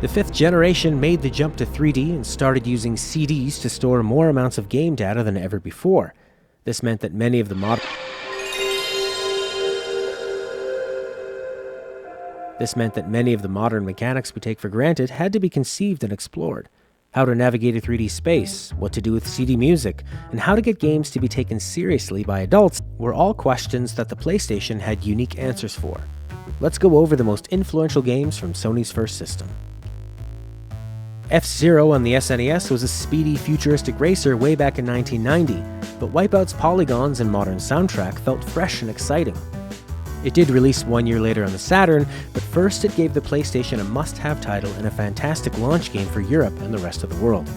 The 5th generation made the jump to 3D and started using CDs to store more amounts of game data than ever before. This meant that many of the modern mechanics we take for granted had to be conceived and explored. How to navigate a 3D space, what to do with CD music, and how to get games to be taken seriously by adults were all questions that the PlayStation had unique answers for. Let's go over the most influential games from Sony's first system. FZero on the SNES was a speedy, futuristic racer way back in 1990, but Wipeout's polygons and modern soundtrack felt fresh and exciting. It did release 1 year later on the Saturn, but first it gave the PlayStation a must-have title and a fantastic launch game for Europe and the rest of the world.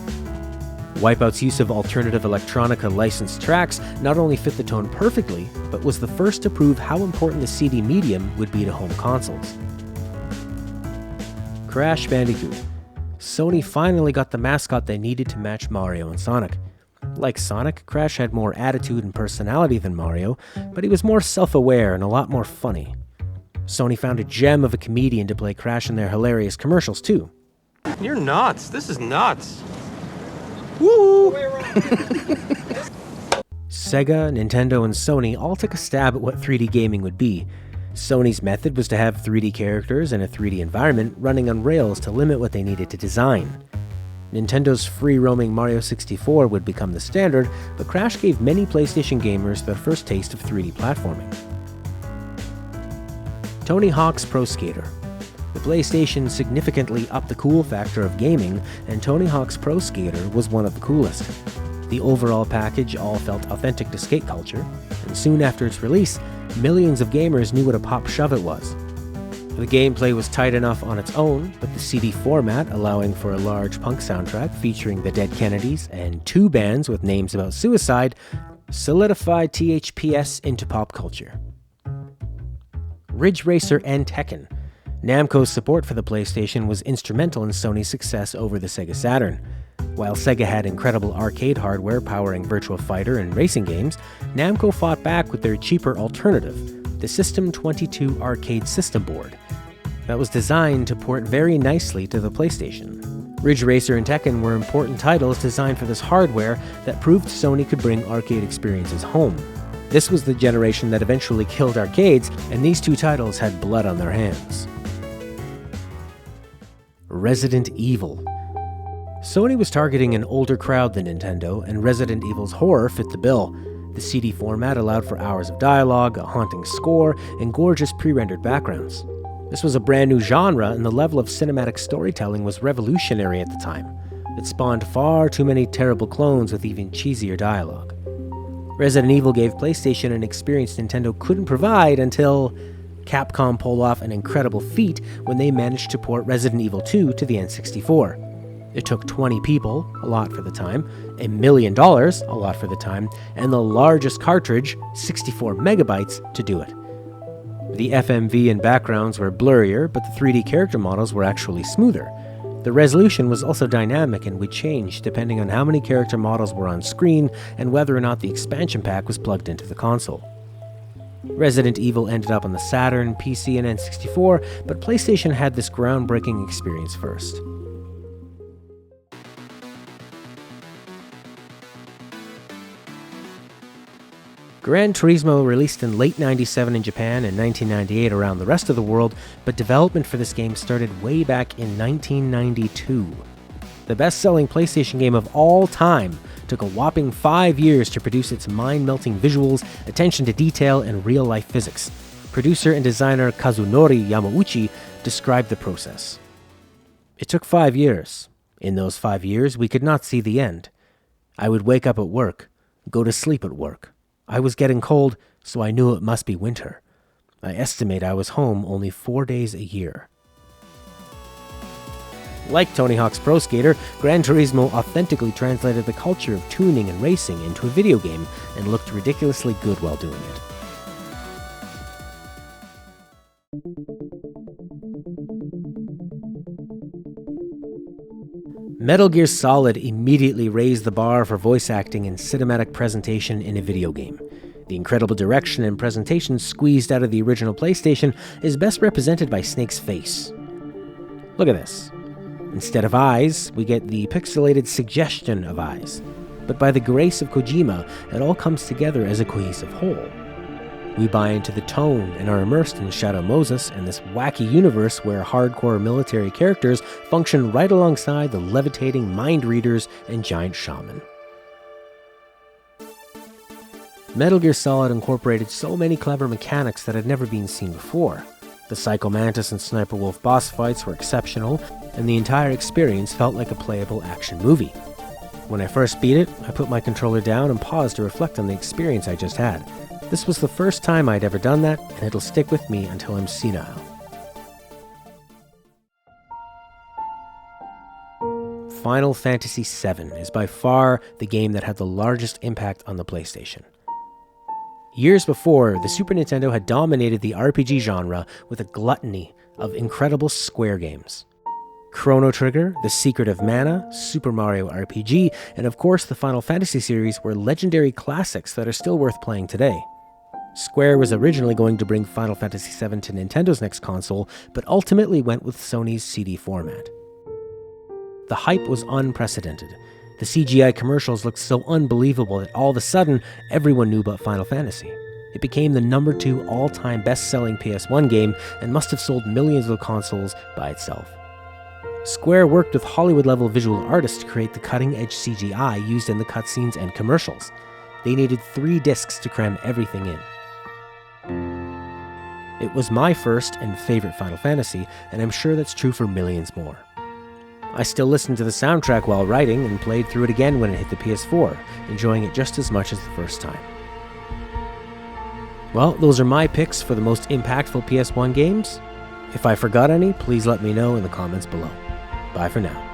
Wipeout's use of alternative electronica licensed tracks not only fit the tone perfectly, but was the first to prove how important the CD medium would be to home consoles. Crash Bandicoot. Sony finally got the mascot they needed to match Mario and Sonic. Like Sonic, Crash had more attitude and personality than Mario, but he was more self-aware and a lot more funny. Sony found a gem of a comedian to play Crash in their hilarious commercials too. You're nuts. This is nuts. Woo! Sega, Nintendo, and Sony all took a stab at what 3D gaming would be. Sony's method was to have 3D characters and a 3D environment running on rails to limit what they needed to design. Nintendo's free-roaming Mario 64 would become the standard, but Crash gave many PlayStation gamers their first taste of 3D platforming. Tony Hawk's Pro Skater. The PlayStation significantly upped the cool factor of gaming, and Tony Hawk's Pro Skater was one of the coolest. The overall package all felt authentic to skate culture, and soon after its release, millions of gamers knew what a pop shove it was. The gameplay was tight enough on its own, but the CD format, allowing for a large punk soundtrack featuring the Dead Kennedys and 2 bands with names about suicide, solidified THPS into pop culture. Ridge Racer and Tekken. Namco's support for the PlayStation was instrumental in Sony's success over the Sega Saturn. While Sega had incredible arcade hardware powering Virtua Fighter and racing games, Namco fought back with their cheaper alternative, the System 22 arcade system board. That was designed to port very nicely to the PlayStation. Ridge Racer and Tekken were important titles designed for this hardware that proved Sony could bring arcade experiences home. This was the generation that eventually killed arcades, and these 2 titles had blood on their hands. Resident Evil. Sony was targeting an older crowd than Nintendo, and Resident Evil's horror fit the bill. The CD format allowed for hours of dialogue, a haunting score, and gorgeous pre-rendered backgrounds. This was a brand new genre, and the level of cinematic storytelling was revolutionary at the time. It spawned far too many terrible clones with even cheesier dialogue. Resident Evil gave PlayStation an experience Nintendo couldn't provide until Capcom pulled off an incredible feat when they managed to port Resident Evil 2 to the N64. It took 20 people, a lot for the time, $1 million, a lot for the time, and the largest cartridge, 64 megabytes, to do it. The FMV and backgrounds were blurrier, but the 3D character models were actually smoother. The resolution was also dynamic and would change depending on how many character models were on screen and whether or not the expansion pack was plugged into the console. Resident Evil ended up on the Saturn, PC, and N64, but PlayStation had this groundbreaking experience first. Gran Turismo released in late '97 in Japan and 1998 around the rest of the world, but development for this game started way back in 1992. The best-selling PlayStation game of all time took a whopping 5 years to produce its mind-melting visuals, attention to detail, and real-life physics. Producer and designer Kazunori Yamauchi described the process. It took 5 years. In those 5 years, we could not see the end. I would wake up at work, go to sleep at work. I was getting cold, so I knew it must be winter. I estimate I was home only 4 days a year. Like Tony Hawk's Pro Skater, Gran Turismo authentically translated the culture of tuning and racing into a video game and looked ridiculously good while doing it. Metal Gear Solid immediately raised the bar for voice acting and cinematic presentation in a video game. The incredible direction and presentation squeezed out of the original PlayStation is best represented by Snake's face. Look at this. Instead of eyes, we get the pixelated suggestion of eyes. But by the grace of Kojima, it all comes together as a cohesive whole. We buy into the tone and are immersed in Shadow Moses and this wacky universe where hardcore military characters function right alongside the levitating mind readers and giant shaman. Metal Gear Solid incorporated so many clever mechanics that had never been seen before. The Psycho Mantis and Sniper Wolf boss fights were exceptional, and the entire experience felt like a playable action movie. When I first beat it, I put my controller down and paused to reflect on the experience I just had. This was the first time I'd ever done that, and it'll stick with me until I'm senile. Final Fantasy VII is by far the game that had the largest impact on the PlayStation. Years before, the Super Nintendo had dominated the RPG genre with a gluttony of incredible Square games. Chrono Trigger, The Secret of Mana, Super Mario RPG, and of course the Final Fantasy series were legendary classics that are still worth playing today. Square was originally going to bring Final Fantasy VII to Nintendo's next console, but ultimately went with Sony's CD format. The hype was unprecedented. The CGI commercials looked so unbelievable that all of a sudden, everyone knew about Final Fantasy. It became the number 2 all-time best-selling PS1 game and must have sold millions of consoles by itself. Square worked with Hollywood-level visual artists to create the cutting-edge CGI used in the cutscenes and commercials. They needed 3 discs to cram everything in. It was my first and favorite Final Fantasy, and I'm sure that's true for millions more. I still listened to the soundtrack while writing and played through it again when it hit the PS4, enjoying it just as much as the first time. Well, those are my picks for the most impactful PS1 games. If I forgot any, please let me know in the comments below. Bye for now.